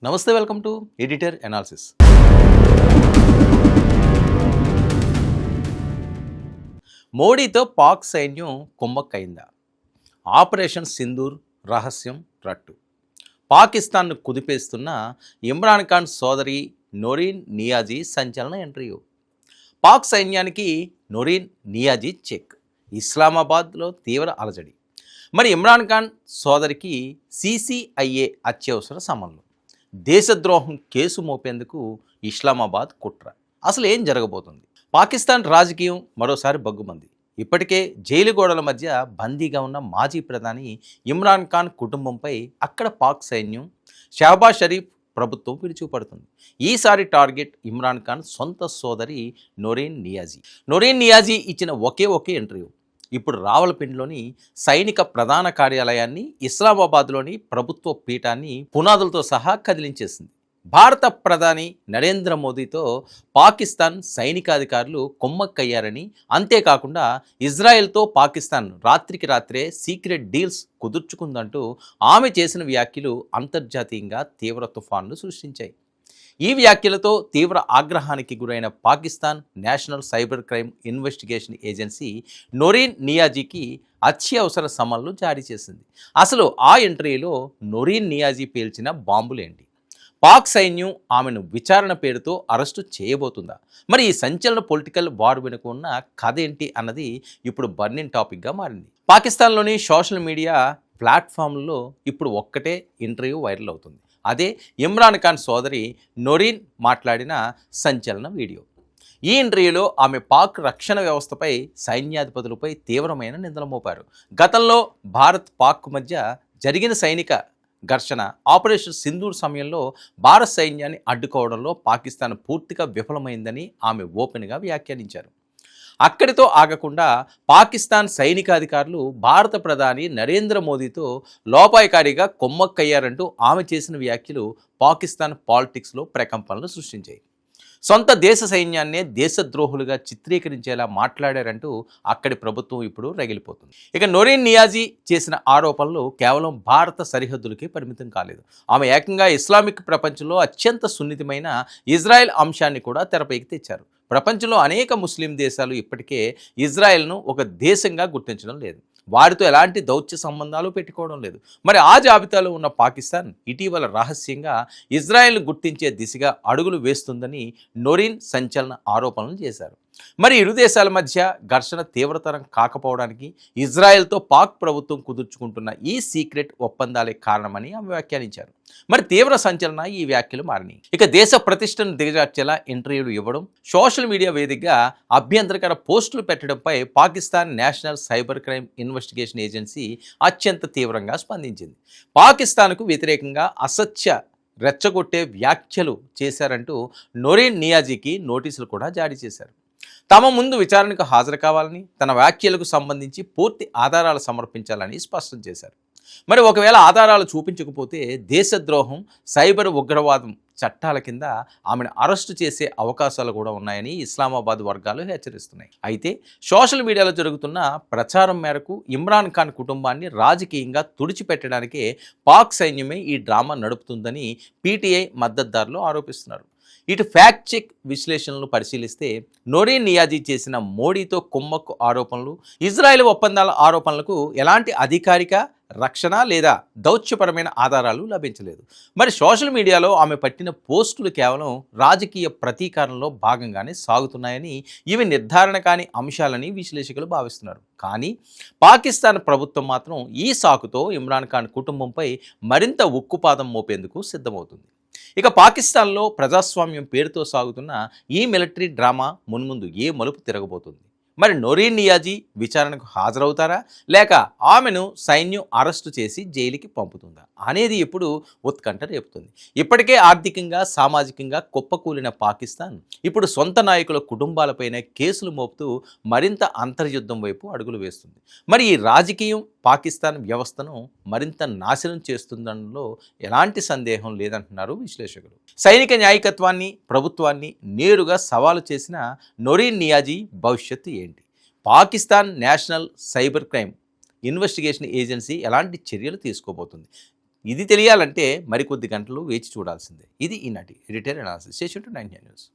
నమస్తే, welcome to editor analysis. మోడీతో పాక్ సైన్యం కుమ్మక్కైందా? ఆపరేషన్ సింధూర్ రహస్యం రట్టు. పాకిస్తాన్ను కుదిపేస్తున్న ఇమ్రాన్ ఖాన్ సోదరి నొరీన్ నియాజీ సంచలన ఇంటర్వ్యూ. పాక్ సైన్యానికి నొరీన్ నియాజీ చెక్. ఇస్లామాబాద్లో తీవ్ర అలజడి. మరి ఇమ్రాన్ ఖాన్ సోదరికి సిసిఐఏ అత్యవసర సమన్లు. దేశద్రోహం కేసు మోపేందుకు ఇస్లామాబాద్ కుట్ర. అసలు ఏం జరగబోతుంది? పాకిస్తాన్ రాజకీయం మరోసారి బగ్గుమంది. ఇప్పటికే జైలు గోడల మధ్య బందీగా ఉన్న మాజీ ప్రధాని ఇమ్రాన్ ఖాన్ కుటుంబంపై అక్కడ పాక్ సైన్యం, షహబాజ్ షరీఫ్ ప్రభుత్వం విరుచుకుపడుతుంది. ఈసారి టార్గెట్ ఇమ్రాన్ ఖాన్ సొంత సోదరి నొరీన్ నియాజీ. నొరీన్ నియాజీ ఇచ్చిన ఒకే ఇంటర్వ్యూ ఇప్పుడు రావలపిండిలోని సైనిక ప్రధాన కార్యాలయాన్ని, ఇస్లామాబాద్లోని ప్రభుత్వ పీఠాన్ని పునాదులతో సహా కదిలించేసింది. భారత ప్రధాని నరేంద్ర మోదీతో పాకిస్తాన్ సైనికాధికారులు కుమ్మక్కయ్యారని, అంతేకాకుండా ఇజ్రాయెల్తో పాకిస్తాన్ రాత్రికి రాత్రే సీక్రెట్ డీల్స్ కుదుర్చుకుందంటూ ఆమె చేసిన వ్యాఖ్యలు అంతర్జాతీయంగా తీవ్ర తుఫాన్లు సృష్టించాయి. ఈ వ్యాఖ్యలతో తీవ్ర ఆగ్రహానికి గురైన Pakistan national cyber crime investigation agency Noreen నియాజీకి అత్యవసర సమన్లు జారీ చేసింది. అసలు ఆ ఎంట్రీలో నొరీన్ నియాజీ పేల్చిన బాంబులేంటి? పాక్ సైన్యం ఆమెను విచారణ పేరుతో అరెస్టు చేయబోతుందా? మరి ఈ సంచలన పొలిటికల్ వార్ వెనుక ఉన్న కథ ఏంటి అన్నది ఇప్పుడు బర్నింగ్ టాపిక్గా మారింది. పాకిస్తాన్లోని సోషల్ మీడియా ప్లాట్ఫామ్లలో ఇప్పుడు ఒక్కటే ఇంటర్వ్యూ వైరల్ అవుతుంది. అదే ఇమ్రాన్ ఖాన్ సోదరి నొరీన్ మాట్లాడిన సంచలన వీడియో. ఈ ఇంటర్వ్యూలో ఆమె పాక్ రక్షణ వ్యవస్థపై, సైన్యాధిపతులపై తీవ్రమైన నిందలు మోపారు. గతంలో భారత్ పాక్ మధ్య జరిగిన సైనిక ఘర్షణ ఆపరేషన్ సింధూర్ సమయంలో భారత్ సైన్యాన్ని అడ్డుకోవడంలో పాకిస్తాన్ పూర్తిగా విఫలమైందని ఆమె ఓపెన్గా వ్యాఖ్యానించారు. అక్కడితో ఆగకుండా పాకిస్తాన్ సైనికాధికారులు భారత ప్రధాని నరేంద్ర మోదీతో లోపాయికారిగా కొమ్మక్కయ్యారంటూ ఆమె చేసిన వ్యాఖ్యలు పాకిస్తాన్ పాలిటిక్స్లో ప్రకంపనలు సృష్టించాయి. సొంత దేశ సైన్యాన్నే దేశద్రోహులుగా చిత్రీకరించేలా మాట్లాడారంటూ అక్కడి ప్రభుత్వం ఇప్పుడు రగిలిపోతుంది. ఇక నొరీన్ నియాజీ చేసిన ఆరోపణలు కేవలం భారత సరిహద్దులకే పరిమితం కాలేదు. ఆమె ఏకంగా ఇస్లామిక్ ప్రపంచంలో అత్యంత సున్నితమైన ఇజ్రాయెల్ అంశాన్ని కూడా తెరపైకి తెచ్చారు. ప్రపంచంలో అనేక ముస్లిం దేశాలు ఇప్పటికే ఇజ్రాయెల్ను ఒక దేశంగా గుర్తించడం లేదు, వారితో ఎలాంటి దౌత్య సంబంధాలు పెట్టుకోవడం లేదు. మరి ఆ జాబితాలో ఉన్న పాకిస్తాన్ ఇటీవల రహస్యంగా ఇజ్రాయెల్ను గుర్తించే దిశగా అడుగులు వేస్తుందని నొరీన్ సంచలన ఆరోపణలు చేశారు. మరి ఇరు దేశాల మధ్య ఘర్షణ తీవ్రతరం కాకపోవడానికి ఇజ్రాయెల్తో పాక్ ప్రభుత్వం కుదుర్చుకుంటున్న ఈ సీక్రెట్ ఒప్పందాలే కారణమని ఆమె వ్యాఖ్యానించారు. మరి తీవ్ర సంచలన ఈ వ్యాఖ్యలు మారినాయి. ఇక దేశ ప్రతిష్టను దిగజార్చేలా ఇంటర్వ్యూలు ఇవ్వడం, సోషల్ మీడియా వేదికగా అభ్యంతరకర పోస్టులు పెట్టడంపై Pakistan national cyber crime investigation agency అత్యంత తీవ్రంగా స్పందించింది. పాకిస్తాన్కు వ్యతిరేకంగా అసత్య రెచ్చగొట్టే వ్యాఖ్యలు చేశారంటూ నొరీన్ నియాజీకి నోటీసులు కూడా జారీ చేశారు. తమ ముందు విచారణకు హాజరు కావాలని, తన వ్యాఖ్యలకు సంబంధించి పూర్తి ఆధారాలు సమర్పించాలని స్పష్టం చేశారు. మరి ఒకవేళ ఆధారాలు చూపించకపోతే దేశద్రోహం, సైబర్ ఉగ్రవాదం చట్టాల కింద ఆమెను అరెస్టు చేసే అవకాశాలు కూడా ఉన్నాయని ఇస్లామాబాద్ వర్గాలు హెచ్చరిస్తున్నాయి. అయితే సోషల్ మీడియాలో జరుగుతున్న ప్రచారం మేరకు ఇమ్రాన్ ఖాన్ కుటుంబాన్ని రాజకీయంగా తుడిచిపెట్టడానికే పాక్ సైన్యమే ఈ డ్రామా నడుపుతుందని పీటీఐ మద్దతుదారులు ఆరోపిస్తున్నారు. ఇటు ఫ్యాక్ట్ చెక్ విశ్లేషణలు పరిశీలిస్తే నొరీన్ నియాజీ చేసిన మోడీతో కుమ్మక్కు ఆరోపణలు, ఇజ్రాయెల్ ఒప్పందాల ఆరోపణలకు ఎలాంటి అధికారిక రక్షణ లేదా దౌత్యపరమైన ఆధారాలు లభించలేదు. మరి సోషల్ మీడియాలో ఆమె పట్టిన పోస్టులు కేవలం రాజకీయ ప్రతీకారంలో భాగంగానే సాగుతున్నాయని, ఇవి నిర్ధారణ కాని అంశాలని విశ్లేషకులు భావిస్తున్నారు. కానీ పాకిస్తాన్ ప్రభుత్వం మాత్రం ఈ సాకుతో ఇమ్రాన్ ఖాన్ కుటుంబంపై మరింత ఉక్కుపాదం మోపేందుకు సిద్ధమవుతుంది. ఇక పాకిస్తాన్లో ప్రజాస్వామ్యం పేరుతో సాగుతున్న ఈ మిలిటరీ డ్రామా మున్ముందు ఏ మలుపు తిరగబోతుంది? మరి నొరీన్ నియాజీ విచారణకు హాజరవుతారా, లేక ఆమెను సైన్యం అరెస్టు చేసి జైలుకి పంపుతుందా అనేది ఇప్పుడు ఉత్కంఠ రేపుతుంది. ఇప్పటికే ఆర్థికంగా, సామాజికంగా కుప్పకూలిన పాకిస్తాన్ ఇప్పుడు సొంత నాయకుల కుటుంబాలపైనే కేసులు మోపుతూ మరింత అంతర్యుద్ధం వైపు అడుగులు వేస్తుంది. మరి ఈ రాజకీయం పాకిస్తాన్ వ్యవస్థను మరింత నాశనం చేస్తుందనలో ఎలాంటి సందేహం లేదంటున్నారు విశ్లేషకులు. సైనిక న్యాయకత్వాన్ని, ప్రభుత్వాన్ని నేరుగా సవాలు చేసిన నొరీన్ నియాజీ భవిష్యత్తు ఏంటి? Pakistan national cyber crime investigation agency ఎలాంటి చర్యలు తీసుకోబోతుంది? ఇది తెలియాలంటే మరికొద్ది గంటలు వేచి చూడాల్సిందే. ఇది ఈనాటి editorial analysis. Stay tuned to 9 news.